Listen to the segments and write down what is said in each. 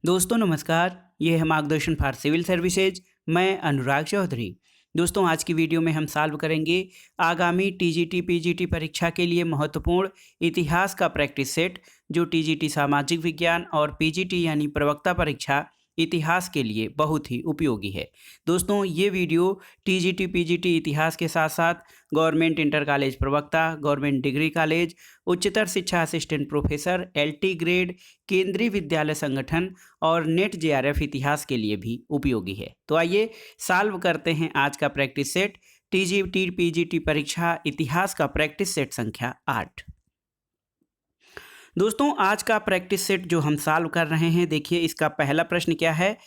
दोस्तों नमस्कार। ये है मार्गदर्शन फॉर सिविल सर्विसेज। मैं अनुराग चौधरी। दोस्तों आज की वीडियो में हम सॉल्व करेंगे आगामी टीजीटी पीजीटी परीक्षा के लिए महत्वपूर्ण इतिहास का प्रैक्टिस सेट, जो टीजीटी सामाजिक विज्ञान और पीजीटी यानी प्रवक्ता परीक्षा इतिहास के लिए बहुत ही उपयोगी है। दोस्तों ये वीडियो टीजीटी पीजीटी इतिहास के साथ साथ गवर्नमेंट इंटर कॉलेज प्रवक्ता, गवर्नमेंट डिग्री कॉलेज, उच्चतर शिक्षा असिस्टेंट प्रोफेसर, एलटी ग्रेड, केंद्रीय विद्यालय संगठन और नेट जेआरएफ इतिहास के लिए भी उपयोगी है। तो आइए सॉल्व करते हैं आज का प्रैक्टिस सेट, टीजीटी पीजीटी परीक्षा इतिहास का प्रैक्टिस सेट संख्या 8। दोस्तों आज का प्रैक्टिस सेट जो हम सॉल्व कर रहे हैं, देखिए इसका पहला प्रश्न क्या है।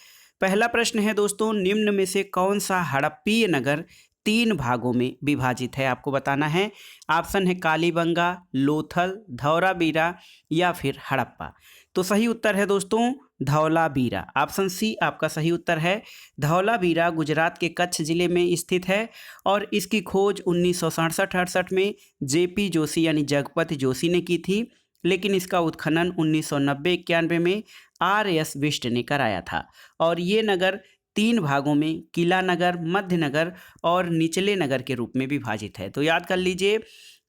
पहला प्रश्न है दोस्तों, निम्न में से कौन सा हड़प्पीय नगर 3 भागों में विभाजित है, आपको बताना है। ऑप्शन है कालीबंगा, लोथल, धौलावीरा या फिर हड़प्पा। तो सही उत्तर है दोस्तों धौलावीरा। ऑप्शन सी आपका सही उत्तर है। धौलावीरा गुजरात के कच्छ जिले में स्थित है और इसकी खोज 1967-68 में जेपी जोशी यानी जगपति जोशी ने की थी, लेकिन इसका उत्खनन 1990-91 में आर.एस. बिष्ट ने कराया था। और ये नगर 3 भागों में किला नगर, मध्य नगर और निचले नगर के रूप में विभाजित है। तो याद कर लीजिए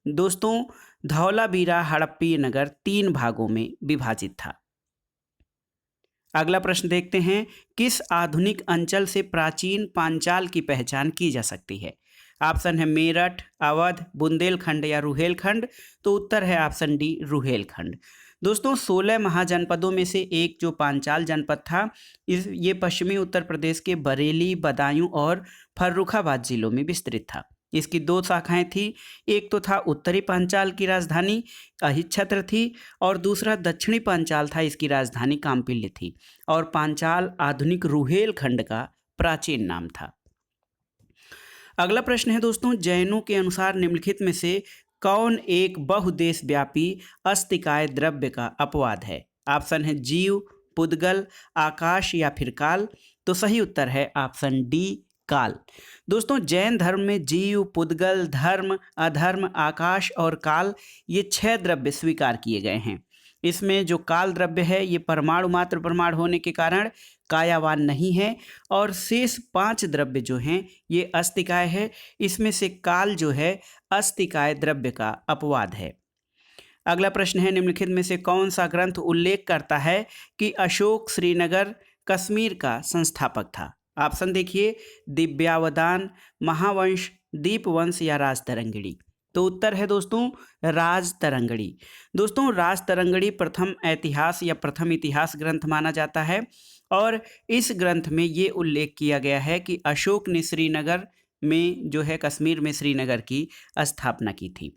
दोस्तों, धौलावीरा हड़प्पीय नगर 3 भागों में विभाजित था। अगला प्रश्न देखते हैं, किस आधुनिक अंचल से प्राचीन पांचाल की पहचान की जा सकती है। ऑप्शन है मेरठ, अवध, बुंदेलखंड या रुहेलखंड। तो उत्तर है ऑप्शन डी रुहेलखंड। दोस्तों 16 महाजनपदों में से एक जो पांचाल जनपद था, ये पश्चिमी उत्तर प्रदेश के बरेली, बदायूं और फर्रुखाबाद जिलों में विस्तृत था। इसकी 2 शाखाएं थी। एक तो था उत्तरी पांचाल की राजधानी अहिच्छत्र थी और दूसरा दक्षिणी पांचाल था, इसकी राजधानी काम्पिल्य थी। और पांचाल आधुनिक रुहेलखंड का प्राचीन नाम था। अगला प्रश्न है दोस्तों, जैनों के अनुसार निम्नलिखित में से कौन एक बहुदेशव्यापी अस्तिकाय द्रव्य का अपवाद है। ऑप्शन है जीव, पुद्गल, आकाश या फिर काल। तो सही उत्तर है ऑप्शन डी काल। दोस्तों जैन धर्म में जीव, पुद्गल, धर्म, अधर्म, आकाश और काल ये 6 द्रव्य स्वीकार किए गए हैं। इसमें जो काल द्रव्य है ये परमाणु मात्र परमाणु होने के कारण कायावान नहीं है और शेष 5 द्रव्य जो हैं ये अस्तिकाय है। इसमें से काल जो है अस्तिकाय द्रव्य का अपवाद है। अगला प्रश्न है, निम्नलिखित में से कौन सा ग्रंथ उल्लेख करता है कि अशोक श्रीनगर कश्मीर का संस्थापक था। ऑप्शन देखिए दिव्यावदान, महावंश, दीपवंश या राजतरंगिणी। तो उत्तर है दोस्तों राजतरंगिणी। दोस्तों राजतरंगिणी प्रथम इतिहास या प्रथम इतिहास ग्रंथ माना जाता है और इस ग्रंथ में ये उल्लेख किया गया है कि अशोक ने श्रीनगर में जो है कश्मीर में श्रीनगर की स्थापना की थी।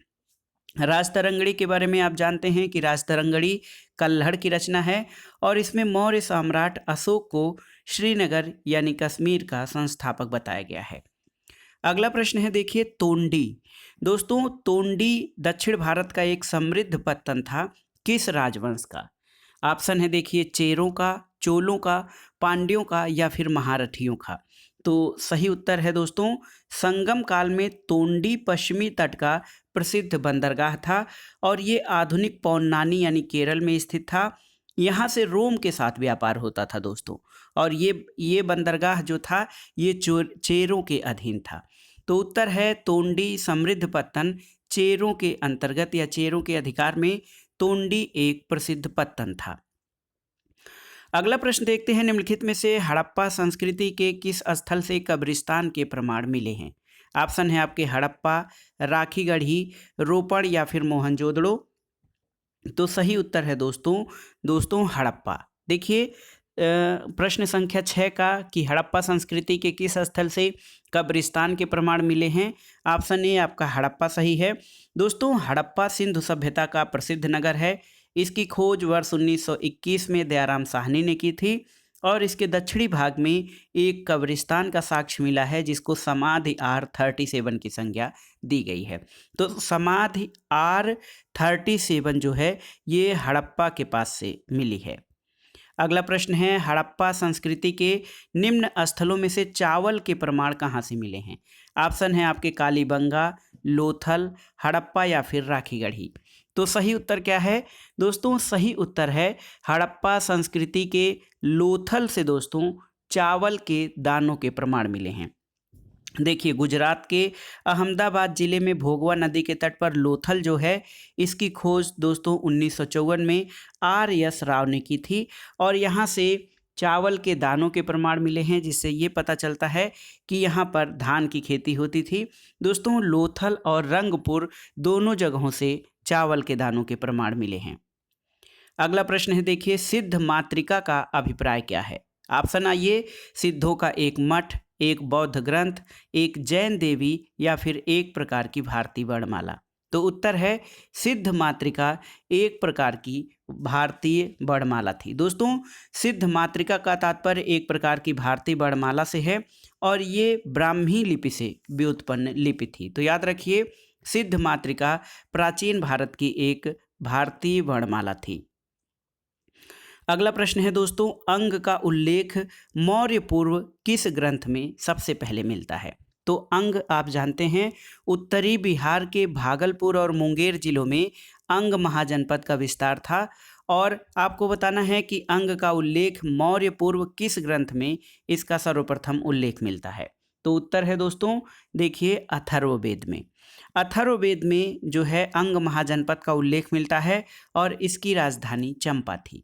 राजतरंगिणी के बारे में आप जानते हैं कि राजतरंगिणी कल्हड़ की रचना है और इसमें मौर्य सम्राट अशोक को श्रीनगर यानी कश्मीर का संस्थापक बताया गया है। अगला प्रश्न है देखिए तोंडी। दोस्तों तोंडी दक्षिण भारत का एक समृद्ध पत्तन था, किस राजवंश का। ऑप्शन है देखिए चेरों का, चोलों का, पांड्यों का या फिर महारथियों का। तो सही उत्तर है दोस्तों संगम काल में तोंडी पश्चिमी तट का प्रसिद्ध बंदरगाह था और ये आधुनिक पौन्नानी यानी केरल में स्थित था। यहाँ से रोम के साथ व्यापार होता था दोस्तों और ये बंदरगाह जो था ये चेरों के अधीन था। तो उत्तर है तोंडी समृद्ध पत्तन चेरों के अंतर्गत या चेरों के अधिकार में तोंडी एक प्रसिद्ध पत्तन था। अगला प्रश्न देखते हैं, निम्नलिखित में से हड़प्पा संस्कृति के किस स्थल से कब्रिस्तान के प्रमाण मिले हैं। ऑप्शन है आपके हड़प्पा, राखीगढ़ी, रोपड़ या फिर मोहनजोदड़ो। तो सही उत्तर है दोस्तों हड़प्पा। देखिए प्रश्न संख्या 6 का कि हड़प्पा संस्कृति के किस स्थल से कब्रिस्तान के प्रमाण मिले हैं। ऑप्शन ए आपका हड़प्पा सही है। दोस्तों हड़प्पा सिंधु सभ्यता का प्रसिद्ध नगर है। इसकी खोज वर्ष 1921 में दयाराम साहनी ने की थी और इसके दक्षिणी भाग में एक कब्रिस्तान का साक्ष्य मिला है जिसको समाधि R37 की संज्ञा दी गई है। तो समाधि R37 जो है ये हड़प्पा के पास से मिली है। अगला प्रश्न है, हड़प्पा संस्कृति के निम्न स्थलों में से चावल के प्रमाण कहाँ से मिले हैं। ऑप्शन है आपके कालीबंगा, लोथल, हड़प्पा या फिर राखीगढ़ी। तो सही उत्तर क्या है दोस्तों? सही उत्तर है हड़प्पा संस्कृति के लोथल से दोस्तों चावल के दानों के प्रमाण मिले हैं। देखिए गुजरात के अहमदाबाद जिले में भोगवा नदी के तट पर लोथल जो है इसकी खोज दोस्तों 1954 में आर एस राव ने की थी और यहाँ से चावल के दानों के प्रमाण मिले हैं, जिससे ये पता चलता है कि यहाँ पर धान की खेती होती थी। दोस्तों लोथल और रंगपुर दोनों जगहों से चावल के दानों के प्रमाण मिले हैं। अगला प्रश्न है, देखिए सिद्ध मातृका का अभिप्राय क्या है? ऑप्शन आइए, सिद्धों का एक मठ, एक बौद्ध ग्रंथ, एक जैन देवी या फिर एक प्रकार की भारतीय वर्णमाला। तो उत्तर है सिद्ध मातृका एक प्रकार की भारतीय वर्णमाला थी। दोस्तों सिद्ध मातृका का तात्पर्य एक प्रकार की भारतीय वर्णमाला से है और ये ब्राह्मी लिपि से व्युत्पन्न लिपि थी। तो याद रखिए सिद्ध मातृका प्राचीन भारत की एक भारतीय वर्णमाला थी। अगला प्रश्न है दोस्तों, अंग का उल्लेख मौर्य पूर्व किस ग्रंथ में सबसे पहले मिलता है? तो अंग आप जानते हैं उत्तरी बिहार के भागलपुर और मुंगेर जिलों में अंग महाजनपद का विस्तार था और आपको बताना है कि अंग का उल्लेख मौर्य पूर्व किस ग्रंथ में इसका सर्वप्रथम उल्लेख मिलता है। तो उत्तर है दोस्तों देखिए अथर्ववेद में। अथर्ववेद में जो है अंग महाजनपद का उल्लेख मिलता है और इसकी राजधानी चंपा थी।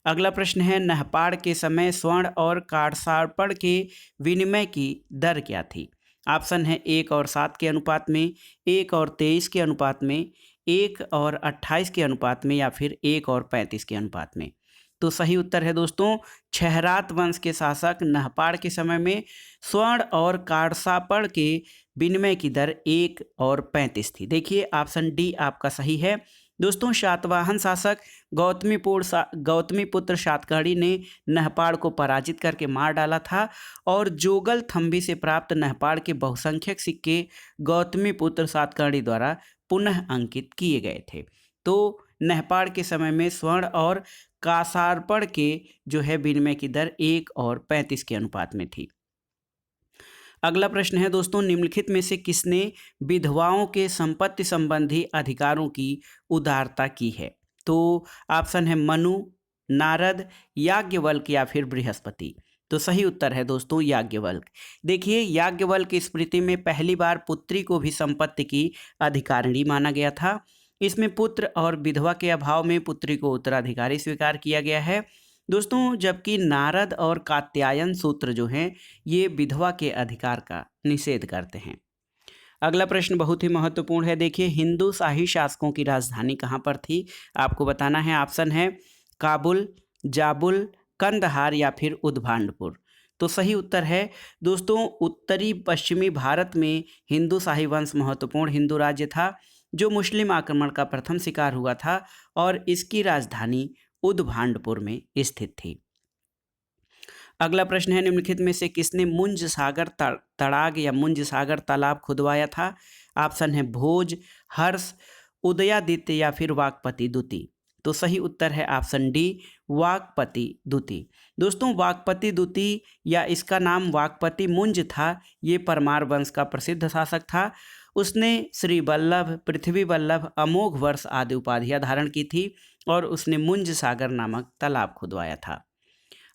अगला प्रश्न है, नहपाड़ के समय स्वर्ण और कांसार्पण के विनिमय की दर क्या थी? ऑप्शन है 1 और 7 के अनुपात में, 1 और 23 के अनुपात में, 1 और 28 के अनुपात में या फिर 1 और 35 के अनुपात में। तो सही उत्तर है दोस्तों छहरात वंश के शासक नहपाड़ के समय में स्वर्ण और कांसार्पण के विनिमय की दर 1 और 35 थी। देखिए ऑप्शन डी आपका सही है। दोस्तों शातवाहन शासक गौतमीपुत्र सातकर्णी ने नहपाड़ को पराजित करके मार डाला था और जोगल थंबी से प्राप्त नहपाड़ के बहुसंख्यक सिक्के गौतमीपुत्र सातकर्णी द्वारा पुनः अंकित किए गए थे। तो नहपाड़ के समय में स्वर्ण और कांसार्पण के जो है विनिमय की दर 1 और 35 के अनुपात में थी। अगला प्रश्न है दोस्तों, निम्नलिखित में से किसने विधवाओं के संपत्ति संबंधी अधिकारों की उदारता की है? तो ऑप्शन है मनु, नारद, याज्ञवल्क्य या फिर बृहस्पति। तो सही उत्तर है दोस्तों याज्ञवल्क्य। देखिए याज्ञवल्क्य की स्मृति में पहली बार पुत्री को भी संपत्ति की अधिकारिणी माना गया था। इसमें पुत्र और विधवा के अभाव में पुत्री को उत्तराधिकारी स्वीकार किया गया है दोस्तों, जबकि नारद और कात्यायन सूत्र जो हैं ये विधवा के अधिकार का निषेध करते हैं। अगला प्रश्न बहुत ही महत्वपूर्ण है। देखिए हिंदू शाही शासकों की राजधानी कहाँ पर थी? आपको बताना है। ऑप्शन है काबुल, जाबुल, कंदहार या फिर उद्भांडपुर। तो सही उत्तर है दोस्तों उत्तरी पश्चिमी भारत में हिंदू शाही वंश महत्वपूर्ण हिंदू राज्य था जो मुस्लिम आक्रमण का प्रथम शिकार हुआ था और इसकी राजधानी उद्भांडपुर में स्थित थी। अगला प्रश्न है, निम्नलिखित में से किसने मुंज सागर तड़ाग या मुंज सागर तालाब खुदवाया था? ऑप्शन है भोज, हर्ष, उदयादित्य या फिर वाकपति दूती। तो सही उत्तर है ऑप्शन डी वाकपति दूती। दोस्तों वाकपति दूती या इसका नाम वाकपति मुंज था, ये परमार वंश का प्रसिद्ध शासक था। उसने श्री वल्लभ, पृथ्वी वल्लभ, अमोघ वर्ष आदि उपाधियां धारण की थी और उसने मुंज सागर नामक तालाब खुदवाया था।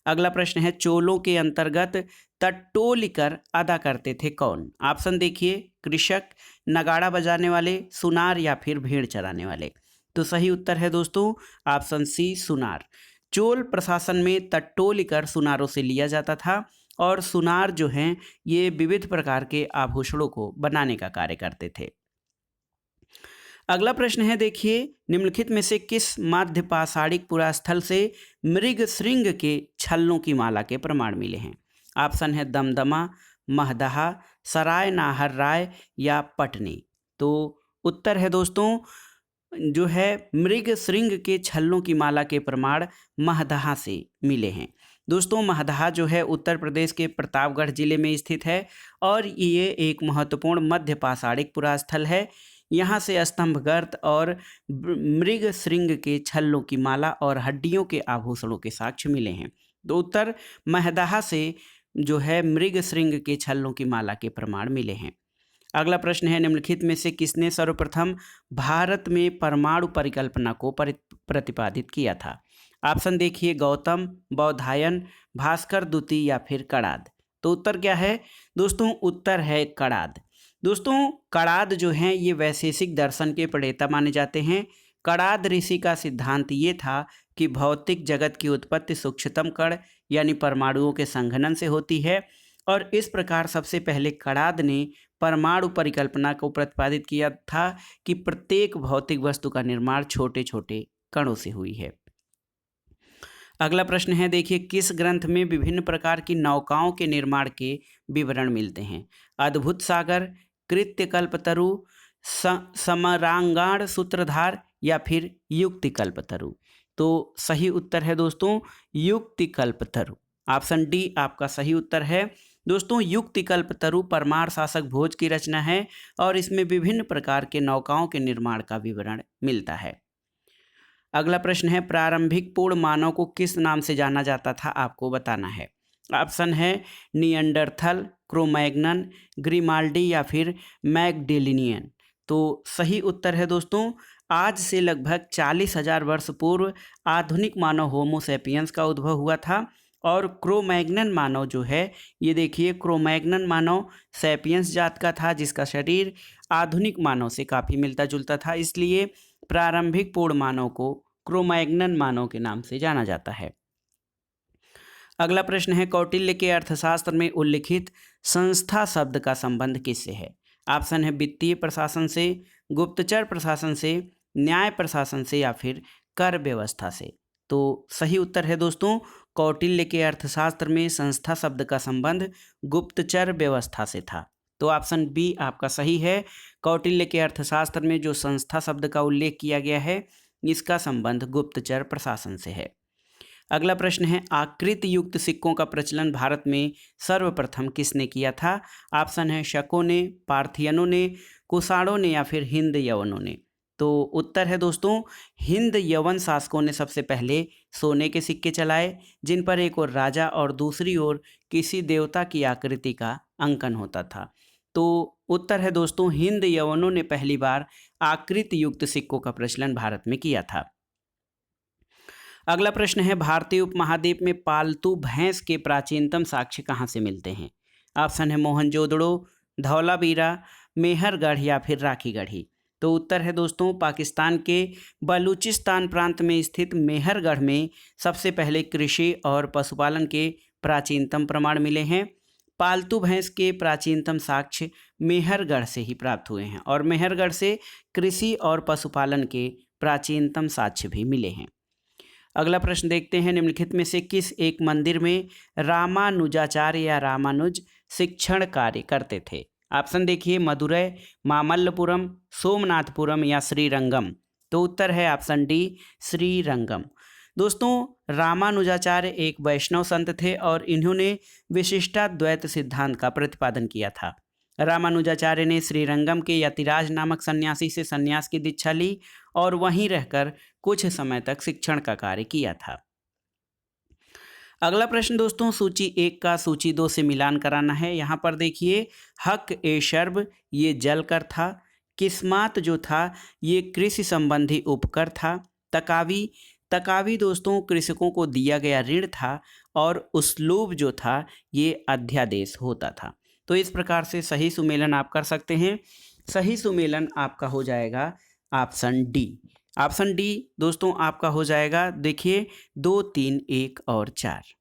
अगला प्रश्न है, चोलों के अंतर्गत टटोलीकर अदा करते थे कौन? ऑप्शन देखिए कृषक, नगाड़ा बजाने वाले, सुनार या फिर भेड़ चराने वाले। तो सही उत्तर है दोस्तों ऑप्शन सी सुनार। चोल प्रशासन में टटोलीकर सुनारों से लिया जाता था और सुनार जो हैं ये विविध प्रकार के आभूषणों को बनाने का कार्य करते थे। अगला प्रश्न है, देखिए निम्नलिखित में से किस माध्य पाषाणिक पुरास्थल से मृग श्रृंग के छल्लों की माला के प्रमाण मिले हैं? ऑप्शन है दमदमा, महदहा, सराय नाहर राय या पटनी। तो उत्तर है दोस्तों जो है मृग श्रृंग के छल्लों की माला के प्रमाण महदहा से मिले हैं। दोस्तों महदहा जो है उत्तर प्रदेश के प्रतापगढ़ जिले में स्थित है और ये एक महत्वपूर्ण मध्य पाषाणिक पुरास्थल है। यहाँ से स्तंभगर्त और मृग श्रृंग के छल्लों की माला और हड्डियों के आभूषणों के साक्ष्य मिले हैं। तो उत्तर महदहा से जो है मृग श्रृंग के छल्लों की माला के प्रमाण मिले हैं। अगला प्रश्न है, निम्नलिखित में से किसने सर्वप्रथम भारत में परमाणु परिकल्पना को प्रतिपादित किया था? ऑप्शन देखिए, गौतम, बौधायन, भास्कर द्वितीय या फिर कणाद। तो उत्तर क्या है दोस्तों? उत्तर है कणाद। दोस्तों कणाद जो हैं ये वैशेषिक दर्शन के प्रणेता माने जाते हैं। कणाद ऋषि का सिद्धांत ये था कि भौतिक जगत की उत्पत्ति सूक्ष्मतम कण यानी परमाणुओं के संघनन से होती है, और इस प्रकार सबसे पहले कणाद ने परमाणु परिकल्पना को प्रतिपादित किया था कि प्रत्येक भौतिक वस्तु का निर्माण छोटे छोटे कणों से हुई है। अगला प्रश्न है, देखिए, किस ग्रंथ में विभिन्न प्रकार की नौकाओं के निर्माण के विवरण मिलते हैं? अद्भुत सागर, कृत्यकल्पतरु, समरांगाण सूत्रधार या फिर युक्तिकल्पतरु। तो सही उत्तर है दोस्तों युक्तिकल्पतरु। ऑप्शन डी आपका सही उत्तर है। दोस्तों युक्तिकल्पतरु परमार शासक भोज की रचना है और इसमें विभिन्न प्रकार के नौकाओं के निर्माण का विवरण मिलता है। अगला प्रश्न है, प्रारंभिक पूर्ण मानव को किस नाम से जाना जाता था? आपको बताना है। ऑप्शन है निएंडरथल, क्रोमैग्नन, ग्रिमाल्डी या फिर मैगडेलिनियन। तो सही उत्तर है दोस्तों, आज से लगभग 40,000 वर्ष पूर्व आधुनिक मानव होमोसेपियंस का उद्भव हुआ था, और क्रोमैग्नन मानव जो है ये देखिए, क्रोमैग्नन मानव सेपियंस जात का था जिसका शरीर आधुनिक मानव से काफ़ी मिलता जुलता था, इसलिए प्रारंभिक पूर्ण मानव को क्रोमैग्नन मानव के नाम से जाना जाता है। अगला प्रश्न है, कौटिल्य के अर्थशास्त्र में उल्लिखित संस्था शब्द का संबंध किससे है? ऑप्शन है वित्तीय प्रशासन से, गुप्तचर प्रशासन से, न्याय प्रशासन से या फिर कर व्यवस्था से। तो सही उत्तर है दोस्तों, कौटिल्य के अर्थशास्त्र में संस्था शब्द का संबंध गुप्तचर व्यवस्था से था। तो ऑप्शन बी आपका सही है। कौटिल्य के अर्थशास्त्र में जो संस्था शब्द का उल्लेख किया गया है इसका संबंध गुप्तचर प्रशासन से है। अगला प्रश्न है, आकृति युक्त सिक्कों का प्रचलन भारत में सर्वप्रथम किसने किया था? ऑप्शन है शकों ने, पार्थियनों ने, कुषाणों ने या फिर हिंद यवनों ने। तो उत्तर है दोस्तों हिंद यवन शासकों ने सबसे पहले सोने के सिक्के चलाए, जिन पर एक ओर राजा और दूसरी ओर किसी देवता की आकृति का अंकन होता था। तो उत्तर है दोस्तों हिंद यवनों ने पहली बार आकृति युक्त सिक्कों का प्रचलन भारत में किया था। अगला प्रश्न है, भारतीय उपमहाद्वीप में पालतू भैंस के प्राचीनतम साक्ष्य कहाँ से मिलते हैं? ऑप्शन है मोहनजोदड़ो, धौलावीरा, मेहरगढ़ या फिर राखीगढ़ी। तो उत्तर है दोस्तों पाकिस्तान के बलूचिस्तान प्रांत में स्थित मेहरगढ़ में सबसे पहले कृषि और पशुपालन के प्राचीनतम प्रमाण मिले हैं। पालतू भैंस के प्राचीनतम साक्ष्य मेहरगढ़ से ही प्राप्त हुए हैं, और मेहरगढ़ से कृषि और पशुपालन के प्राचीनतम साक्ष्य भी मिले हैं। अगला प्रश्न देखते हैं, निम्नलिखित में से किस एक मंदिर में रामानुजाचार्य या रामानुज शिक्षण कार्य करते थे? ऑप्शन देखिए मदुरै, मामल्लपुरम, सोमनाथपुरम या श्रीरंगम। तो उत्तर है ऑप्शन डी श्रीरंगम। दोस्तों रामानुजाचार्य एक वैष्णव संत थे और इन्होंने विशिष्टाद्वैत सिद्धांत का प्रतिपादन किया था। रामानुजाचार्य ने श्रीरंगम के यतिराज नामक सन्यासी से सन्यास की दीक्षा ली और वहीं रहकर कुछ समय तक शिक्षण का कार्य किया था। अगला प्रश्न दोस्तों सूची 1 का सूची 2 से मिलान कराना है। यहाँ पर देखिए हक ए शर्ब ये जलकर था, किस्मात जो था ये कृषि संबंधी उपकर था, तकावी दोस्तों कृषकों को दिया गया ऋण था, और उसलूब जो था ये अध्यादेश होता था। तो इस प्रकार से सही सुमेलन आप कर सकते हैं। सही सुमेलन आपका हो जाएगा ऑप्शन डी। ऑप्शन डी दोस्तों आपका हो जाएगा, देखिए 2, 3, 1 और 4।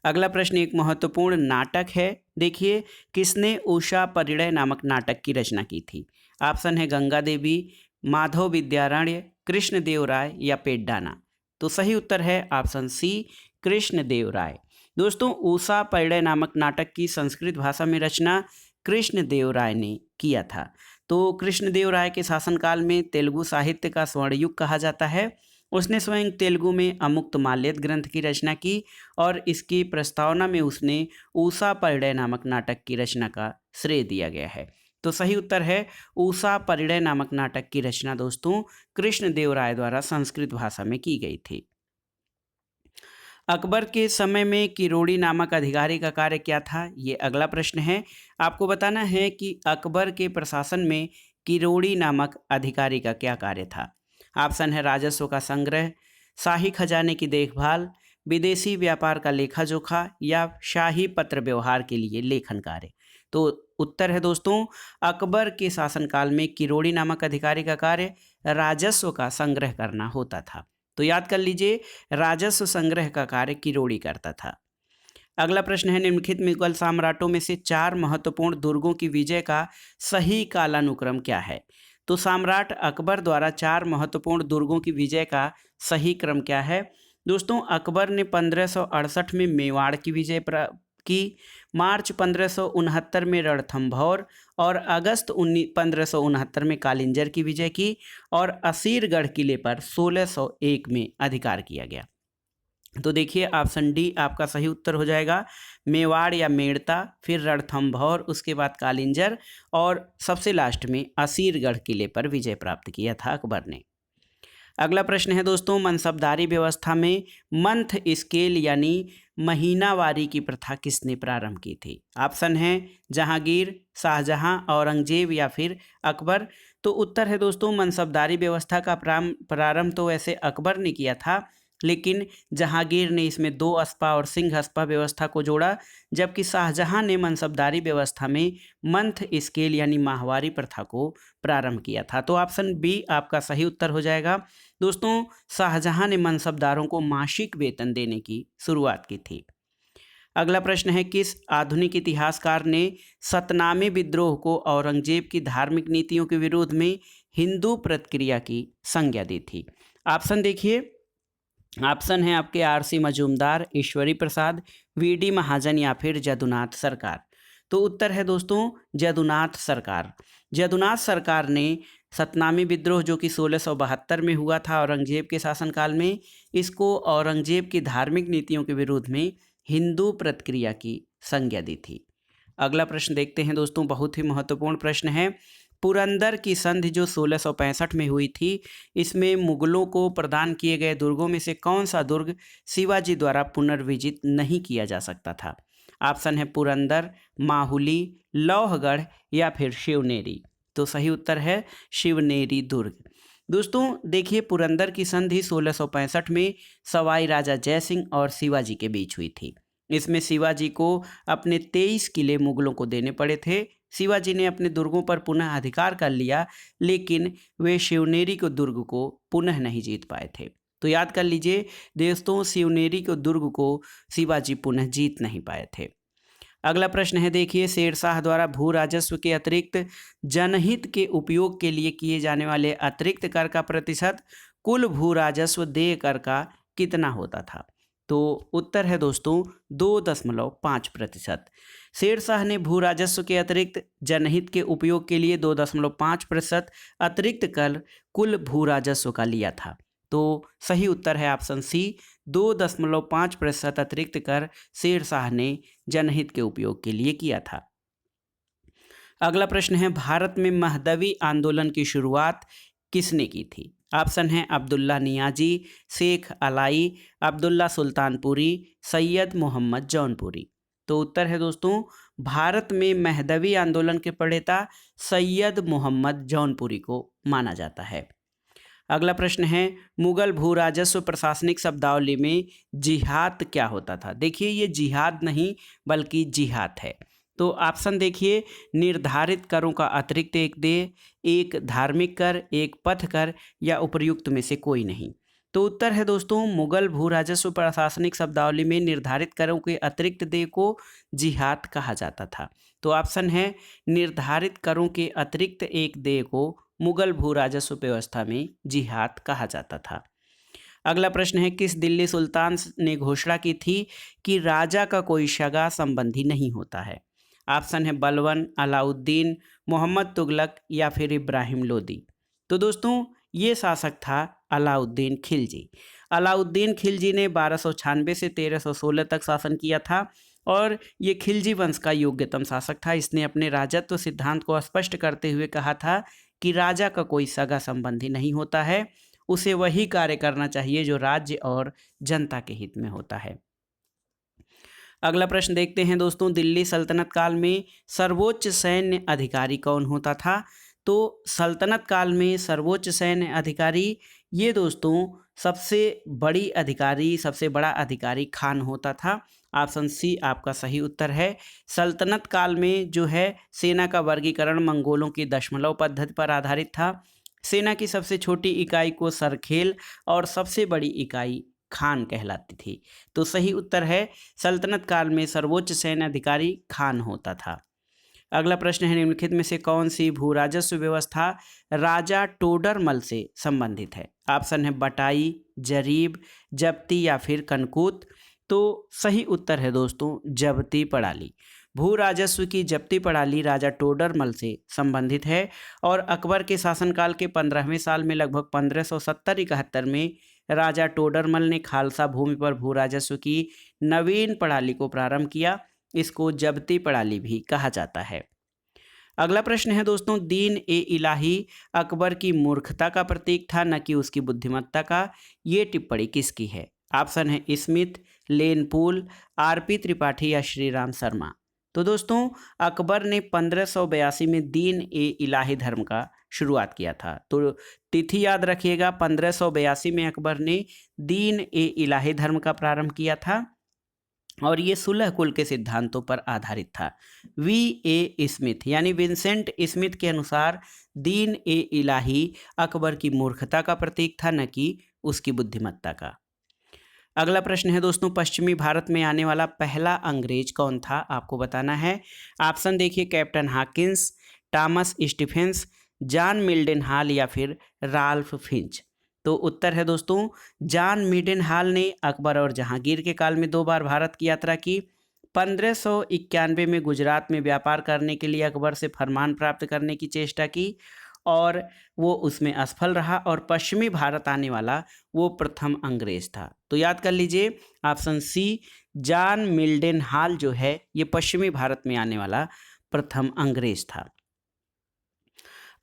अगला प्रश्न एक महत्वपूर्ण नाटक है। देखिए किसने उषा परिणय नामक नाटक की रचना की थी? ऑप्शन है गंगा देवी, माधव विद्यारण्य, कृष्णदेव राय या पेड्डाना। तो सही उत्तर है ऑप्शन सी कृष्णदेव राय। दोस्तों उषा परिणय नामक नाटक की संस्कृत भाषा में रचना कृष्णदेव राय ने किया था। तो कृष्णदेव राय के शासनकाल में तेलुगु साहित्य का स्वर्णयुग कहा जाता है। उसने स्वयं तेलुगु में अमुक्तमाल्यद ग्रंथ की रचना की और इसकी प्रस्तावना में उसने उषा परिणय नामक नाटक की रचना का श्रेय दिया गया है। तो सही उत्तर है उषा परिणय नामक नाटक की रचना दोस्तों कृष्णदेव राय द्वारा संस्कृत भाषा में की गई थी। अकबर के समय में किरोड़ी नामक अधिकारी का कार्य क्या था, ये अगला प्रश्न है। आपको बताना है कि अकबर के प्रशासन में किरोड़ी नामक अधिकारी का क्या कार्य था। ऑप्शन है राजस्व का संग्रह, शाही खजाने की देखभाल, विदेशी व्यापार का लेखा जोखा या शाही पत्र व्यवहार के लिए लेखन कार्य। तो उत्तर है दोस्तों, अकबर के शासनकाल में किरोड़ी नामक अधिकारी का कार्य राजस्व का संग्रह करना होता था। तो याद कर लीजिए, राजस्व संग्रह का कार्य किरोड़ी करता था। अगला प्रश्न है, निम्नलिखित मुगल सम्राटों में से 4 महत्वपूर्ण दुर्गों की विजय का सही कालानुक्रम क्या है। तो सम्राट अकबर द्वारा 4 महत्वपूर्ण दुर्गों की विजय का सही क्रम क्या है। दोस्तों, अकबर ने 1568 में मेवाड़ की विजय की, मार्च 1569 में रणथंभौर और अगस्त 1569 में कालिंजर की विजय की और असीरगढ़ किले पर 1601 में अधिकार किया गया। तो देखिए, ऑप्शन डी आपका सही उत्तर हो जाएगा। मेवाड़ या मेड़ता, फिर रणथंभौर, उसके बाद कालिंजर और सबसे लास्ट में असीरगढ़ किले पर विजय प्राप्त किया था अकबर ने। अगला प्रश्न है दोस्तों, मनसबदारी व्यवस्था में मंथ स्केल यानी महीनावारी की प्रथा किसने प्रारंभ की थी। ऑप्शन है जहांगीर, शाहजहां, औरंगजेब या फिर अकबर। तो उत्तर है दोस्तों, मनसबदारी व्यवस्था का प्रारंभ तो वैसे अकबर ने किया था, लेकिन जहांगीर ने इसमें 2 अस्पा और सिंह अस्पा व्यवस्था को जोड़ा, जबकि शाहजहां ने मनसबदारी व्यवस्था में मंथ स्केल यानी माहवारी प्रथा को प्रारंभ किया था। तो ऑप्शन बी आपका सही उत्तर हो जाएगा। दोस्तों, शाहजहां ने मनसबदारों को मासिक वेतन देने की शुरुआत की थी। अगला प्रश्न है, किस आधुनिक इतिहासकार ने सतनामी विद्रोह को औरंगजेब की धार्मिक नीतियों के विरोध में हिंदू प्रतिक्रिया की संज्ञा दी थी। ऑप्शन देखिए, ऑप्शन है आपके आरसी मजूमदार, ईश्वरी प्रसाद, वीडी महाजन या फिर जदुनाथ सरकार। तो उत्तर है दोस्तों जदुनाथ सरकार। जदुनाथ सरकार ने सतनामी विद्रोह जो कि 1672 में हुआ था औरंगजेब के शासनकाल में, इसको औरंगजेब की धार्मिक नीतियों के विरोध में हिंदू प्रतिक्रिया की संज्ञा दी थी। अगला प्रश्न देखते हैं दोस्तों, बहुत ही महत्वपूर्ण प्रश्न है। पुरंदर की संधि जो 1665 में हुई थी, इसमें मुगलों को प्रदान किए गए दुर्गों में से कौन सा दुर्ग शिवाजी द्वारा पुनर्विजित नहीं किया जा सकता था। ऑप्शन है पुरंदर, माहुली, लौहगढ़ या फिर शिवनेरी। तो सही उत्तर है शिवनेरी दुर्ग। दोस्तों देखिए, पुरंदर की संधि 1665 में सवाई राजा जयसिंह और शिवाजी के बीच हुई थी। इसमें शिवाजी को अपने 23 किले मुगलों को देने पड़े थे। शिवाजी ने अपने दुर्गों पर पुनः अधिकार कर लिया, लेकिन वे शिवनेरी को दुर्ग को पुनः नहीं जीत पाए थे। तो याद कर लीजिए दोस्तों, शिवनेरी को दुर्ग को शिवाजी पुनः जीत नहीं पाए थे। अगला प्रश्न है, देखिए, शेरशाह द्वारा भू राजस्व के अतिरिक्त जनहित के उपयोग के लिए किए जाने वाले अतिरिक्त कर का प्रतिशत कुल भू राजस्व देय कर का कितना होता था। तो उत्तर है दोस्तों 2.5%। शेरशाह ने भू राजस्व के अतिरिक्त जनहित के उपयोग के लिए 2.5% अतिरिक्त कर कुल भू राजस्व का लिया था। तो सही उत्तर है ऑप्शन सी, 2.5% अतिरिक्त कर शेरशाह ने जनहित के उपयोग के लिए किया था। अगला प्रश्न है, भारत में महदवी आंदोलन की शुरुआत किसने की थी। ऑप्शन है अब्दुल्ला नियाजी, शेख अलाई, अब्दुल्ला सुल्तानपुरी, सैयद मोहम्मद जौनपुरी। तो उत्तर है दोस्तों, भारत में महदवी आंदोलन के प्रणेता सैयद मोहम्मद जौनपुरी को माना जाता है। अगला प्रश्न है, मुगल भू राजस्व प्रशासनिक शब्दावली में जिहाद क्या होता था। देखिए, ये जिहाद नहीं बल्कि जिहाद है। तो ऑप्शन देखिए, निर्धारित करों का अतिरिक्त एक देय, एक धार्मिक कर, एक पथ कर या उपर्युक्त में से कोई नहीं। तो उत्तर है दोस्तों, मुगल भू राजस्व प्रशासनिक शब्दावली में निर्धारित करों के अतिरिक्त देय को जिहाद कहा जाता था। तो ऑप्शन है निर्धारित करों के अतिरिक्त एक देय को मुगल भू राजस्व व्यवस्था में जिहाद कहा जाता था। अगला प्रश्न है, किस दिल्ली सुल्तान ने घोषणा की थी कि राजा का कोई सगा संबंधी नहीं होता है। ऑप्शन है बलवन, अलाउद्दीन, मोहम्मद तुगलक या फिर इब्राहिम लोदी। तो दोस्तों ये शासक था अलाउद्दीन खिलजी। अलाउद्दीन खिलजी ने 1296 से 1316 तक शासन किया था और ये खिलजी वंश का योग्यतम शासक था। इसने अपने राजत्व सिद्धांत को स्पष्ट करते हुए कहा था कि राजा का कोई सगा संबंधी नहीं होता है उसे वही कार्य करना चाहिए जो राज्य और जनता के हित में होता है। अगला प्रश्न देखते हैं दोस्तों, दिल्ली सल्तनत काल में सर्वोच्च सैन्य अधिकारी कौन होता था? तो सल्तनत काल में सर्वोच्च सैन्य अधिकारी ये दोस्तों सबसे बड़ा अधिकारी खान होता था। ऑप्शन सी आपका सही उत्तर है। सल्तनत काल में जो है सेना का वर्गीकरण मंगोलों की दशमलव पद्धति पर आधारित था। सेना की सबसे छोटी इकाई को सरखेल और सबसे बड़ी इकाई खान कहलाती थी। तो सही उत्तर है, सल्तनत काल में सर्वोच्च सैन्य अधिकारी खान होता था। अगला प्रश्न है, निम्नलिखित में से कौन सी भू राजस्व व्यवस्था राजा टोडरमल से संबंधित है? ऑप्शन है बटाई, जरीब, जब्ती या फिर कनकूत। तो सही उत्तर है दोस्तों जब्ती प्रणाली। भू राजस्व की जब्ती प्रणाली राजा टोडरमल से संबंधित है और अकबर के शासनकाल के 15वें साल में लगभग 1570-71 में राजा टोडरमल ने खालसा भूमि पर भू राजस्व की नवीन प्रणाली को प्रारंभ किया। इसको जब्ती प्रणाली भी कहा जाता है। अगला प्रश्न है दोस्तों, दीन ए इलाही अकबर की मूर्खता का प्रतीक था न कि उसकी बुद्धिमत्ता का। ये टिप्पणी किसकी है? ऑप्शन है स्मिथ, लेनपूल, आरपी त्रिपाठी या श्रीराम शर्मा। तो दोस्तों अकबर ने 1582 में दीन ए इलाही धर्म का शुरुआत किया था। तो तिथि याद रखिएगा, 1582 में अकबर ने दीन ए इलाही धर्म का प्रारंभ किया था और ये सुलह कुल के सिद्धांतों पर आधारित था। V.A. स्मिथ यानी विंसेंट स्मिथ के अनुसार दीन ए इलाही अकबर की मूर्खता का प्रतीक था न कि उसकी बुद्धिमत्ता का। अगला प्रश्न है दोस्तों, पश्चिमी भारत में आने वाला पहला अंग्रेज कौन था? आपको बताना है। ऑप्शन देखिए, captain Hawkins, Thomas Stephens, John Milton या फिर राल्फ फिंच। तो उत्तर है दोस्तों जॉन मिल्डन ने अकबर और जहांगीर के काल में 2 बार भारत की यात्रा की। 1591 में गुजरात में व्यापार करने के लिए अकबर से फरमान प्राप्त करने की चेष्टा की और वो उसमें असफल रहा और पश्चिमी भारत आने वाला वो प्रथम अंग्रेज था। तो याद कर लीजिए ऑप्शन सी, जॉन मिल्डन जो है ये पश्चिमी भारत में आने वाला प्रथम अंग्रेज था।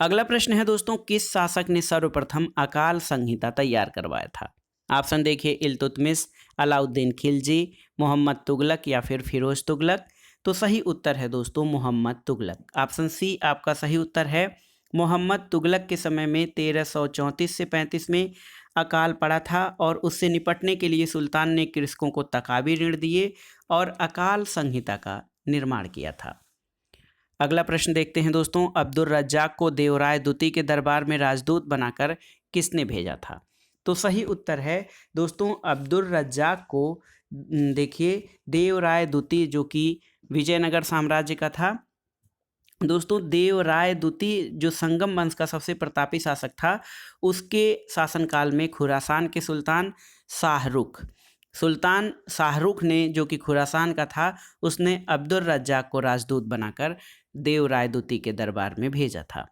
अगला प्रश्न है दोस्तों, किस शासक ने सर्वप्रथम अकाल संहिता तैयार करवाया था? ऑप्शन देखिए, इल्तुतमिश, अलाउद्दीन खिलजी, मोहम्मद तुगलक या फिर फिरोज तुगलक। तो सही उत्तर है दोस्तों मोहम्मद तुगलक। ऑप्शन सी आपका सही उत्तर है। मोहम्मद तुगलक के समय में 1334 से 35 में अकाल पड़ा था और उससे निपटने के लिए सुल्तान ने कृषकों को तकावी ऋण दिए और अकाल संहिता का निर्माण किया था। अगला प्रश्न देखते हैं दोस्तों, अब्दुल रज्जाक को देवराय द्वितीय के दरबार में राजदूत बनाकर किसने भेजा था? तो सही उत्तर है दोस्तों अब्दुल रज्जाक को देखिए देवराय द्वितीय जो कि विजयनगर साम्राज्य का था। दोस्तों देवराय द्वितीय जो संगम वंश का सबसे प्रतापी शासक था, उसके शासनकाल में खुरासान के सुल्तान शाहरुख ने जो कि खुरासान का था, उसने अब्दुल रज्जाक को राजदूत बनाकर देवराय द्वितीय के दरबार में भेजा था।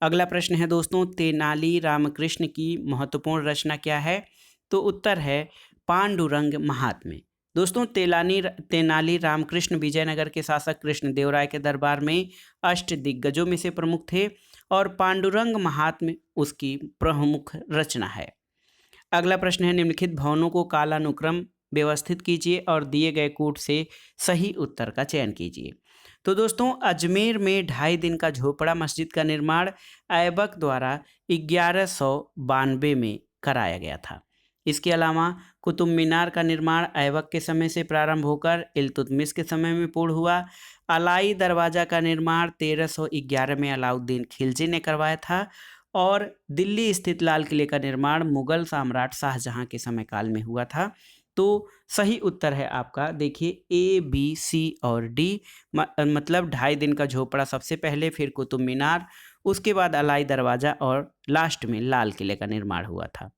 अगला प्रश्न है दोस्तों, तेनाली रामकृष्ण की महत्वपूर्ण रचना क्या है? तो उत्तर है पांडुरंग महात्म्य। दोस्तों तेनाली रामकृष्ण विजयनगर के शासक कृष्णदेवराय के दरबार में अष्ट दिग्गजों में से प्रमुख थे और पांडुरंग महात्म्य उसकी प्रमुख रचना है। अगला प्रश्न है, निम्नलिखित भवनों को कालानुक्रम व्यवस्थित कीजिए और दिए गए कूट से सही उत्तर का चयन कीजिए। तो दोस्तों अजमेर में 2.5 दिन का झोपड़ा मस्जिद का निर्माण ऐबक द्वारा 1192 में कराया गया था। इसके अलावा कुतुब मीनार का निर्माण ऐबक के समय से प्रारंभ होकर इल्तुतमिश के समय में पूर्ण हुआ। अलाई दरवाज़ा का निर्माण 1311 में अलाउद्दीन खिलजी ने करवाया था और दिल्ली स्थित लाल किले का निर्माण मुगल सम्राट शाहजहां के समय काल में हुआ था। तो सही उत्तर है आपका देखिए A, B, C और D, मतलब 2.5 दिन का झोपड़ा सबसे पहले, फिर कुतुब मीनार, उसके बाद अलाई दरवाज़ा और लास्ट में लाल किले का निर्माण हुआ था।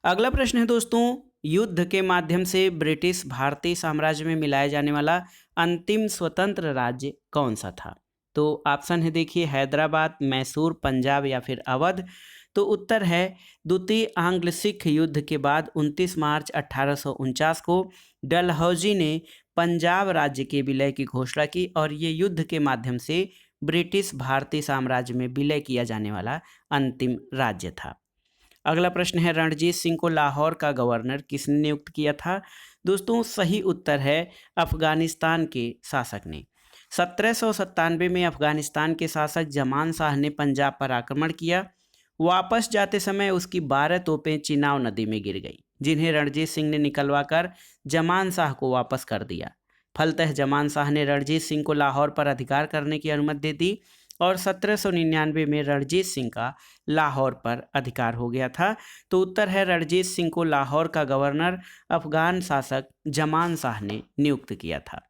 अगला प्रश्न है दोस्तों, युद्ध के माध्यम से ब्रिटिश भारतीय साम्राज्य में मिलाया जाने वाला अंतिम स्वतंत्र राज्य कौन सा था? तो ऑप्शन है देखिए हैदराबाद, मैसूर, पंजाब या फिर अवध। तो उत्तर है द्वितीय आंग्ल सिख युद्ध के बाद 29 मार्च 1849 को डलहौजी ने पंजाब राज्य के विलय की घोषणा की और ये युद्ध के माध्यम से ब्रिटिश भारतीय साम्राज्य में विलय किया जाने वाला अंतिम राज्य था। अगला प्रश्न है रणजीत सिंह को लाहौर का गवर्नर किसने नियुक्त किया था? दोस्तों सही उत्तर है अफगानिस्तान के शासक ने। 1797 में अफगानिस्तान के शासक जमान शाह ने पंजाब पर आक्रमण किया। वापस जाते समय उसकी 12 तोपें चिनाब नदी में गिर गई, जिन्हें रणजीत सिंह ने निकलवाकर जमान शाह को वापस कर दिया। फलतः जमान शाह ने रणजीत सिंह को लाहौर पर अधिकार करने की अनुमति दे दी और 1799 में रणजीत सिंह का लाहौर पर अधिकार हो गया था। तो उत्तर है रणजीत सिंह को लाहौर का गवर्नर अफगान शासक जमान शाह ने नियुक्त किया था।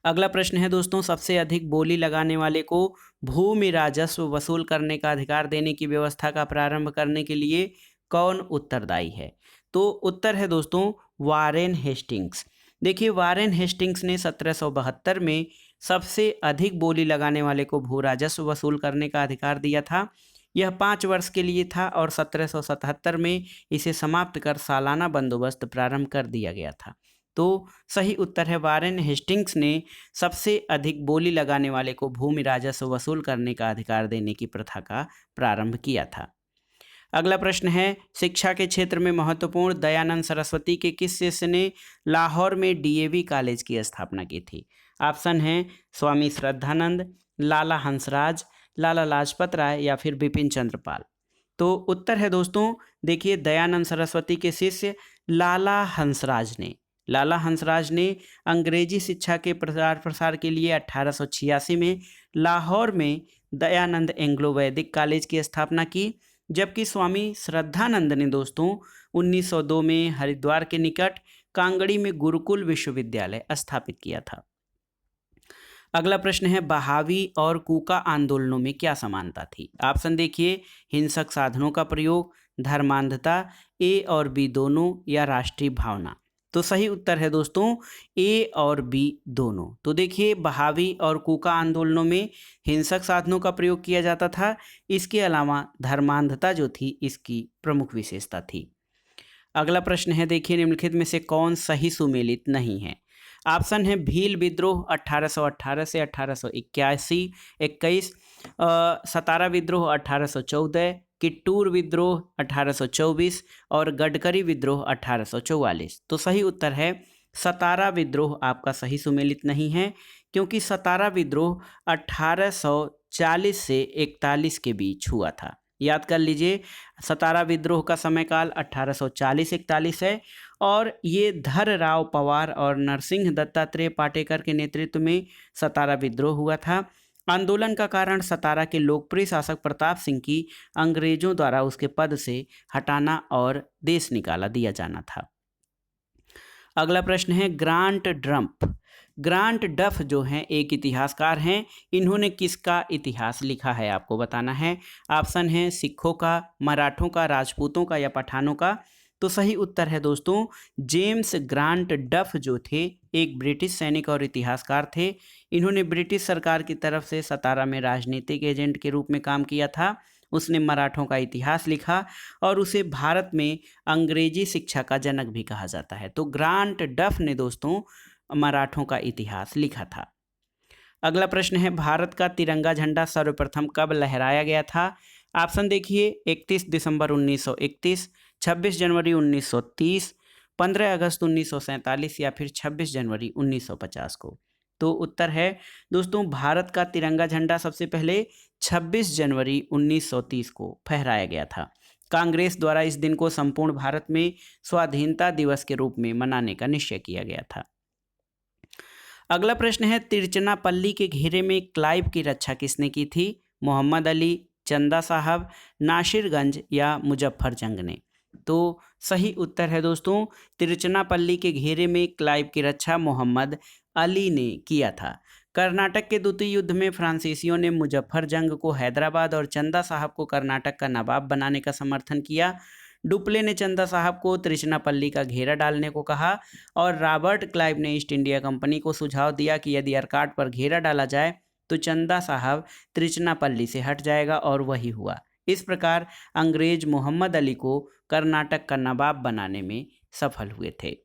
अगला प्रश्न है दोस्तों, सबसे अधिक बोली लगाने वाले को भूमि राजस्व वसूल करने का अधिकार देने की व्यवस्था का प्रारंभ करने के लिए कौन उत्तरदायी है? तो उत्तर है दोस्तों वारेन हेस्टिंग्स। देखिए वारेन हेस्टिंग्स ने 1772 में सबसे अधिक बोली लगाने वाले को भू राजस्व वसूल करने का अधिकार दिया था। यह 5 वर्ष के लिए था और 1777 में इसे समाप्त कर सालाना बंदोबस्त प्रारंभ कर दिया गया था। तो सही उत्तर है वारेन हेस्टिंग्स ने सबसे अधिक बोली लगाने वाले को भूमि राजस्व वसूल करने का अधिकार देने की प्रथा का प्रारंभ किया था। अगला प्रश्न है शिक्षा के क्षेत्र में महत्वपूर्ण दयानंद सरस्वती के किस शिष्य ने लाहौर में डीएवी कॉलेज की स्थापना की थी? ऑप्शन है स्वामी श्रद्धानंद, लाला हंसराज, लाला लाजपत राय या फिर बिपिन चंद्र पाल। तो उत्तर है दोस्तों देखिए दयानंद सरस्वती के शिष्य लाला हंसराज ने। लाला हंसराज ने अंग्रेजी शिक्षा के प्रचार प्रसार के लिए 1886 में लाहौर में दयानंद एंग्लो वैदिक कॉलेज की स्थापना की, जबकि स्वामी श्रद्धानंद ने दोस्तों 1902 में हरिद्वार के निकट कांगड़ी में गुरुकुल विश्वविद्यालय स्थापित किया था। अगला प्रश्न है बहावी और कूका आंदोलनों में क्या समानता थी? ऑप्शन देखिए हिंसक साधनों का प्रयोग, धर्मांधता, ए और बी दोनों या राष्ट्रीय भावना। तो सही उत्तर है दोस्तों ए और बी दोनों। तो देखिए बहावी और कूका आंदोलनों में हिंसक साधनों का प्रयोग किया जाता था, इसके अलावा धर्मांधता जो थी इसकी प्रमुख विशेषता थी। अगला प्रश्न है देखिए निम्नलिखित में से कौन सही सुमेलित नहीं है? ऑप्शन है भील विद्रोह 1818 से 1881 21, सतारा विद्रोह 1814, किट्टूर विद्रोह 1824 और गडकरी विद्रोह 1844। तो सही उत्तर है सतारा विद्रोह आपका सही सुमेलित नहीं है, क्योंकि सतारा विद्रोह 1840 से 41 के बीच हुआ था। याद कर लीजिए सतारा विद्रोह का समयकाल 1840-41 है और ये धरराव पवार और नरसिंह दत्तात्रेय पाटेकर के नेतृत्व में सतारा विद्रोह हुआ था। आंदोलन का कारण सतारा के लोकप्रिय शासक प्रताप सिंह की अंग्रेजों द्वारा उसके पद से हटाना और देश निकाला दिया जाना था। अगला प्रश्न है ग्रांट ड्रम्प। ग्रांट डफ जो हैं एक इतिहासकार हैं, इन्होंने किसका इतिहास लिखा है आपको बताना है। ऑप्शन है सिखों का, मराठों का, राजपूतों का या पठानों का। तो सही उत्तर है दोस्तों जेम्स ग्रांट डफ जो थे एक ब्रिटिश सैनिक और इतिहासकार थे। इन्होंने ब्रिटिश सरकार की तरफ से सतारा में राजनीतिक एजेंट के रूप में काम किया था। उसने मराठों का इतिहास लिखा और उसे भारत में अंग्रेजी शिक्षा का जनक भी कहा जाता है। तो ग्रांट डफ ने दोस्तों मराठों का इतिहास लिखा था। अगला प्रश्न है भारत का तिरंगा झंडा सर्वप्रथम कब लहराया गया था? ऑप्शन देखिए 31 दिसंबर 1931, 26 जनवरी 1930, 15 अगस्त 1947 या फिर 26 जनवरी 1950 को। तो उत्तर है दोस्तों भारत का तिरंगा झंडा सबसे पहले 26 जनवरी 1930 को फहराया गया था। कांग्रेस द्वारा इस दिन को संपूर्ण भारत में स्वाधीनता दिवस के रूप में मनाने का निश्चय किया गया था। अगला प्रश्न है तिरचनापल्ली के घेरे में क्लाइव की रक्षा किसने की थी? मोहम्मद अली, चंदा साहब, नासिरगंज या मुजफ्फरजंग ने। तो सही उत्तर है दोस्तों तिरचनापल्ली के घेरे में क्लाइव की रक्षा मोहम्मद अली ने किया था। कर्नाटक के द्वितीय युद्ध में फ्रांसीसियों ने मुजफ्फरजंग को हैदराबाद और चंदा साहब को कर्नाटक का नवाब बनाने का समर्थन किया। डुप्ले ने चंदा साहब को तिरचनापल्ली का घेरा डालने को कहा और रॉबर्ट क्लाइव ने ईस्ट इंडिया कंपनी को सुझाव दिया कि यदि अर्काट पर घेरा डाला जाए तो चंदा साहब तिरचनापल्ली से हट जाएगा और वही हुआ। इस प्रकार अंग्रेज मोहम्मद अली को कर्नाटक का नवाब बनाने में सफल हुए थे।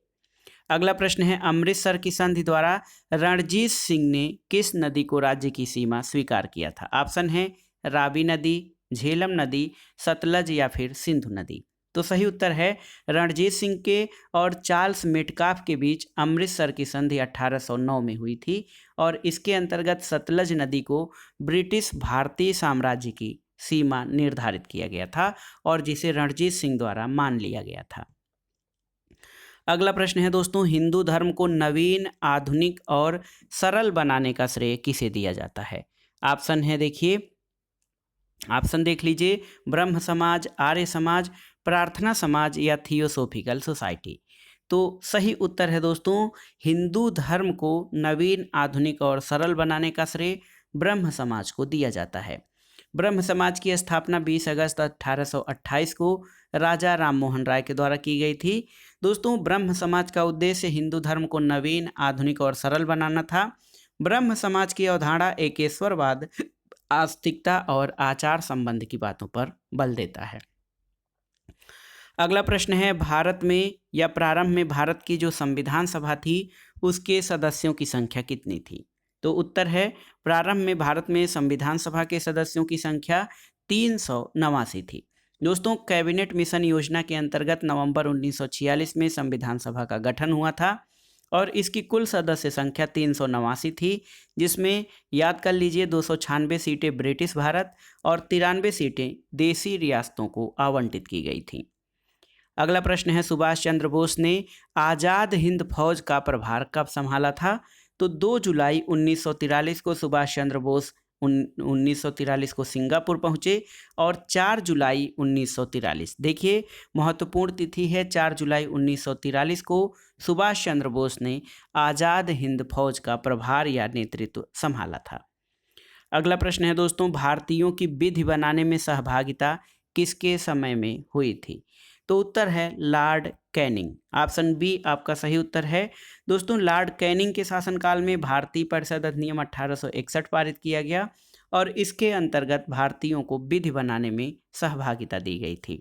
अगला प्रश्न है अमृतसर की संधि द्वारा रणजीत सिंह ने किस नदी को राज्य की सीमा स्वीकार किया था? ऑप्शन है रावी नदी, झेलम नदी, सतलज या फिर सिंधु नदी? तो सही उत्तर है रणजीत सिंह के और चार्ल्स मेटकाफ के बीच अमृतसर की संधि 1809 में हुई थी और इसके अंतर्गत सतलज नदी को ब्रिटिश भारतीय साम्राज्य की सीमा निर्धारित किया गया था और जिसे रणजीत सिंह द्वारा मान लिया गया था। अगला प्रश्न है दोस्तों, हिंदू धर्म को नवीन, आधुनिक और सरल बनाने का श्रेय किसे दिया जाता है? ऑप्शन है, देखिए ऑप्शन देख लीजिए, ब्रह्म समाज, आर्य समाज, प्रार्थना समाज या थियोसोफिकल सोसाइटी। तो सही उत्तर है दोस्तों, हिंदू धर्म को नवीन, आधुनिक और सरल बनाने का श्रेय ब्रह्म समाज को दिया जाता है। ब्रह्म समाज की स्थापना 20 अगस्त 1828 को राजा राम मोहन राय के द्वारा की गई थी। दोस्तों, ब्रह्म समाज का उद्देश्य हिंदू धर्म को नवीन, आधुनिक और सरल बनाना था। ब्रह्म समाज की अवधारणा एकेश्वरवाद, आस्तिकता और आचार संबंध की बातों पर बल देता है। अगला प्रश्न है, भारत में या प्रारंभ में भारत की जो संविधान सभा थी उसके सदस्यों की संख्या कितनी थी? तो उत्तर है, प्रारंभ में भारत में संविधान सभा के सदस्यों की संख्या 389 थी। दोस्तों, कैबिनेट मिशन योजना के अंतर्गत नवंबर 1946 में संविधान सभा का गठन हुआ था और इसकी कुल सदस्य संख्या 389 थी, जिसमें याद कर लीजिए 296 सीटें ब्रिटिश भारत और 93 सीटें देसी रियासतों को आवंटित की गई थीं। अगला प्रश्न है, सुभाष चंद्र बोस ने आज़ाद हिंद फौज का प्रभार कब संभाला था? तो 2 जुलाई 1943 को सुभाष चंद्र बोस 1943 को सिंगापुर पहुंचे और 4 जुलाई 1943, देखिए महत्वपूर्ण तिथि है, 4 जुलाई 1943 को सुभाष चंद्र बोस ने आज़ाद हिंद फौज का प्रभार या नेतृत्व संभाला था। अगला प्रश्न है दोस्तों, भारतीयों की विधि बनाने में सहभागिता किसके समय में हुई थी? तो उत्तर है लॉर्ड कैनिंग। ऑप्शन बी आपका सही उत्तर है। दोस्तों, लॉर्ड कैनिंग के शासनकाल में भारतीय परिषद अधिनियम 1861 पारित किया गया और इसके अंतर्गत भारतीयों को विधि बनाने में सहभागिता दी गई थी।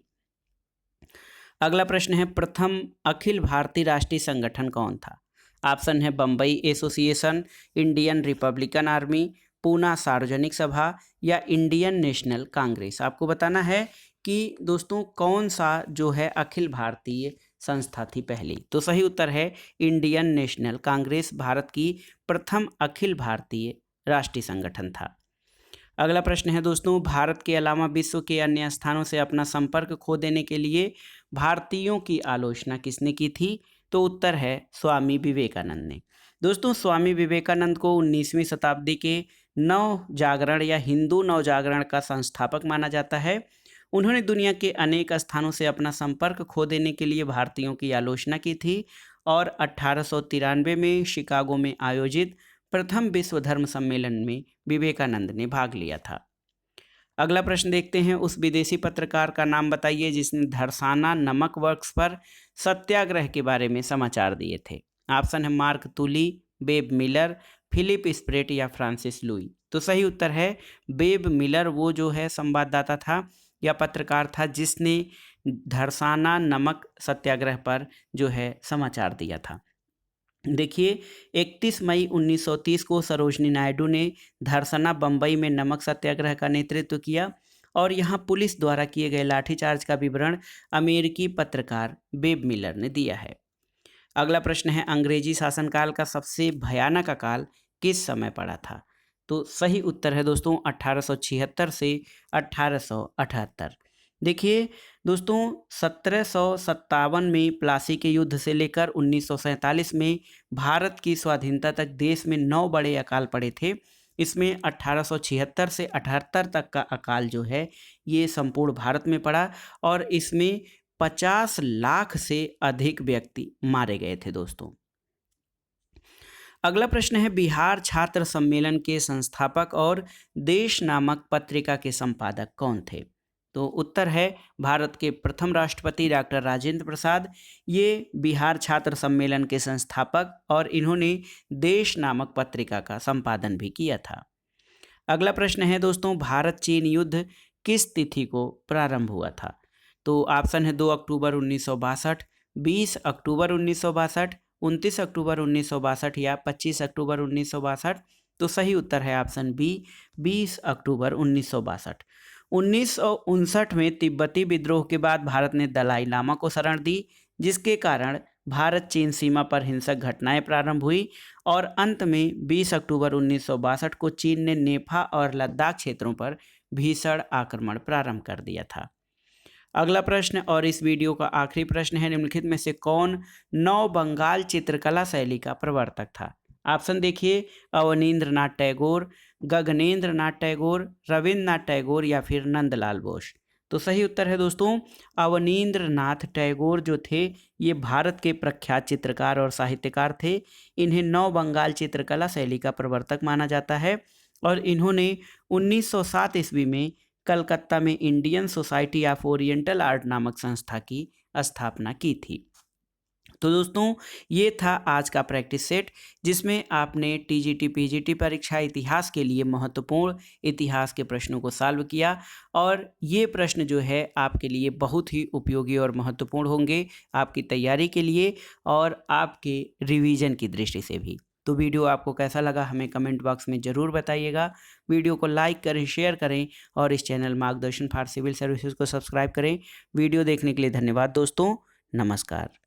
अगला प्रश्न है, प्रथम अखिल भारतीय राष्ट्रीय संगठन कौन था? ऑप्शन है Bombay association, Indian Republican army, Poona सार्वजनिक सभा या इंडियन नेशनल कांग्रेस। आपको बताना है कि दोस्तों कौन सा जो है अखिल भारतीय संस्था थी पहली। तो सही उत्तर है इंडियन नेशनल कांग्रेस भारत की प्रथम अखिल भारतीय राष्ट्रीय संगठन था। अगला प्रश्न है दोस्तों, भारत के अलावा विश्व के अन्य स्थानों से अपना संपर्क खो देने के लिए भारतीयों की आलोचना किसने की थी? तो उत्तर है स्वामी विवेकानंद ने। दोस्तों, स्वामी विवेकानंद को 19वीं शताब्दी के नव जागरण या हिंदू नव जागरण का संस्थापक माना जाता है। उन्होंने दुनिया के अनेक स्थानों से अपना संपर्क खो देने के लिए भारतीयों की आलोचना की थी और 1893 में शिकागो में आयोजित प्रथम विश्व धर्म सम्मेलन में विवेकानंद ने भाग लिया था। अगला प्रश्न देखते हैं, उस विदेशी पत्रकार का नाम बताइए जिसने धरसाना नमक वर्क्स पर सत्याग्रह के बारे में समाचार दिए थे। ऑप्शन है मार्क तुली, बेब मिलर, फिलिप स्प्रेट या फ्रांसिस लुई। तो सही उत्तर है बेब मिलर, वो जो है संवाददाता था या पत्रकार था जिसने धरसाना नमक सत्याग्रह पर जो है समाचार दिया था। देखिए 31 मई 1930 को सरोजनी नायडू ने धरसाना बम्बई में नमक सत्याग्रह का नेतृत्व किया और यहाँ पुलिस द्वारा किए गए लाठीचार्ज का विवरण अमेरिकी पत्रकार बेब मिलर ने दिया है। अगला प्रश्न है, अंग्रेजी शासनकाल का सबसे भयानक अकाल किस समय पड़ा था? तो सही उत्तर है दोस्तों 1876 से 1878। देखिए दोस्तों 1757 में प्लासी के युद्ध से लेकर 1947 में भारत की स्वाधीनता तक देश में 9 बड़े अकाल पड़े थे। इसमें 1876 से 78 तक का अकाल जो है ये संपूर्ण भारत में पड़ा और इसमें 50 लाख से अधिक व्यक्ति मारे गए थे दोस्तों। अगला प्रश्न है, बिहार छात्र सम्मेलन के संस्थापक और देश नामक पत्रिका के संपादक कौन थे? तो उत्तर है भारत के प्रथम राष्ट्रपति डॉक्टर राजेंद्र प्रसाद। ये बिहार छात्र सम्मेलन के संस्थापक और इन्होंने देश नामक पत्रिका का संपादन भी किया था। अगला प्रश्न है दोस्तों, भारत चीन युद्ध किस तिथि को प्रारंभ हुआ था? तो ऑप्शन है 2 अक्टूबर 1962, 20 अक्टूबर 1962, 29 अक्टूबर 1962 या 25 अक्टूबर 1962। तो सही उत्तर है ऑप्शन बी 20 अक्टूबर 1962। 1959 में तिब्बती विद्रोह के बाद भारत ने दलाई लामा को शरण दी, जिसके कारण भारत चीन सीमा पर हिंसक घटनाएं प्रारंभ हुई और अंत में 20 अक्टूबर 1962 को चीन ने नेफा और लद्दाख क्षेत्रों पर भीषण आक्रमण प्रारंभ कर दिया था। अगला प्रश्न और इस वीडियो का आखिरी प्रश्न है, निम्नलिखित में से कौन नव बंगाल चित्रकला शैली का प्रवर्तक था? ऑप्शन देखिए, अवनींद्रनाथ टैगोर, गगनेंद्रनाथ टैगोर, रविंद्रनाथ टैगोर या फिर नंदलाल बोस। तो सही उत्तर है दोस्तों अवनींद्रनाथ टैगोर जो थे ये भारत के प्रख्यात चित्रकार और साहित्यकार थे। इन्हें नव बंगाल चित्रकला शैली का प्रवर्तक माना जाता है और इन्होंने 1907 ईस्वी में कलकत्ता में Indian society of oriental art नामक संस्था की स्थापना की थी। तो दोस्तों ये था आज का प्रैक्टिस सेट, जिसमें आपने टीजीटी पीजीटी परीक्षा इतिहास के लिए महत्वपूर्ण इतिहास के प्रश्नों को सॉल्व किया और ये प्रश्न जो है आपके लिए बहुत ही उपयोगी और महत्वपूर्ण होंगे आपकी तैयारी के लिए और आपके रिवीजन की दृष्टि से भी। तो वीडियो आपको कैसा लगा हमें कमेंट बॉक्स में ज़रूर बताइएगा। वीडियो को लाइक करें, शेयर करें और इस चैनल मार्गदर्शन फॉर सिविल सर्विसेज को सब्सक्राइब करें। वीडियो देखने के लिए धन्यवाद दोस्तों, नमस्कार।